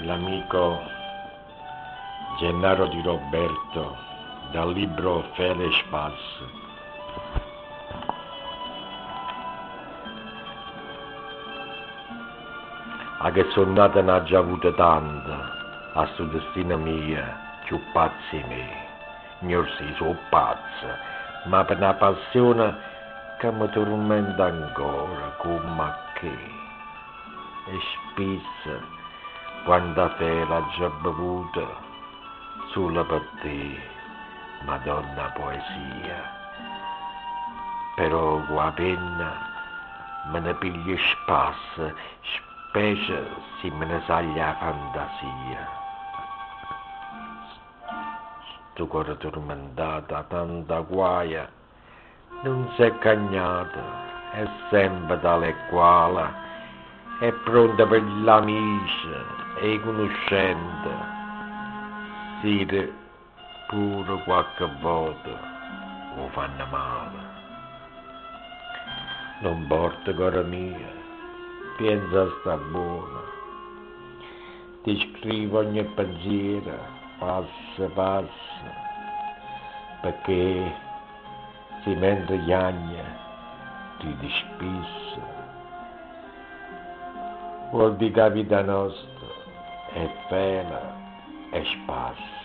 l'amico Gennaro Di Roberto dal libro Fele Spaz. A che sono nata ne ha già avuto tanta, a sto destino mio, più pazzi miei. Io sì, sono pazzo, ma per una passione che mi tormenta ancora, come che. E spesso, quando te l'ha già bevuta, solo per te, Madonna poesia. Però con la penna me ne piglio spasso, specie se me ne sale la fantasia. Sto cuore tormentato, tanta guaia, non si è cagnata, è sempre tale e quale, è pronta per gli amici e i conoscenti, sì, pure qualche volta lo fanno male. Non porta, cara mia, pensa sta buona, ti scrivo ogni pensiero, passo passo, perché se mentre chiagna ti dispissa. Vuol di capita nostra, è fela, è spazio.